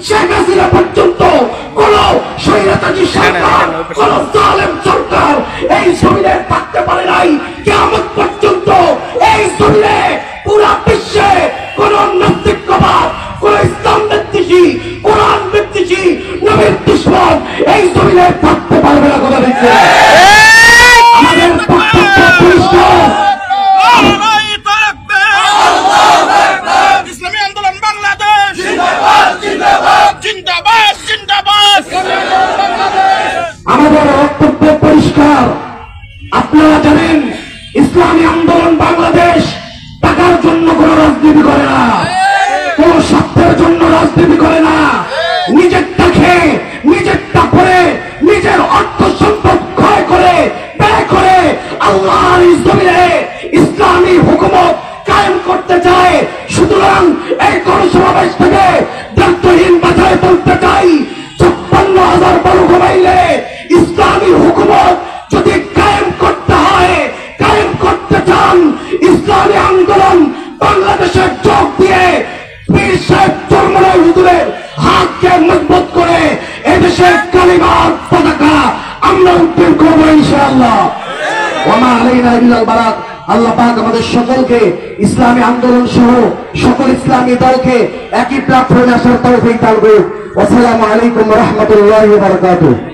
শেখ হাসিনা পর্যন্ত কোন স্বৈরাচারী সরকার, কোন জালেম সরকার এই জমিনে থাকতে পারে নাই। কিয়ামত পর্যন্ত এই জমিনে পুরা বিশ্বে কোন নাস্তিকবাদ, কোন ইসলাম বিদ্বেষী, কোরআন বিদ্বেষী, নবীর দুশমন এই জমিনে থাকতে পারবে না। কথা দিচ্ছে আমাদের বক্তব্য পরিষ্কার। ইসলামী আন্দোলন বাংলাদেশ জিন্দাবাদ, জিন্দাবাদ। আমাদের বক্তব্য পরিষ্কার। আপনারা জানেন ইসলামী আন্দোলন বাংলাদেশ টাকার জন্য কোন রাজনীতি করে না, কোন স্বার্থের জন্য রাজনীতি করে না। নিজেরটা খেয়ে, নিজেরটা পরে, নিজের অর্থ সম্পদ ক্ষয় করে, ব্যয় করে আল্লাহর জমিনে ইসলামী হুকুমত কায়েম করতে চায়। সুতরাং এই গণসমাবেশ থেকে দায়িত্বহীন বাছাই বলতে চাই, 56,000 বর্গ মাইলে ইসলামী হুকুমত যদি কায়েম করতে হয়, কায়েম করতে চান, ইসলামী আন্দোলন বাংলাদেশের যোগ দিয়ে পীর সাহেব চরমনাই হুজুরের হাতকে মজবুত করে এদেশের কালিমার পতাকা আমরা উত্তোলন করবো ইনশাআল্লাহ। ওয়া মা আলাইনা ইল্লাল বালাগ। আল্লাহ পাক আমাদের সকলকে ইসলামী আন্দোলন সহ সকল ইসলামী দলকে একই প্ল্যাটফর্মে আসার তৌফিক দান করুন। আসসালামু আলাইকুম ওয়া রাহমাতুল্লাহি ওয়া বারাকাতুহু।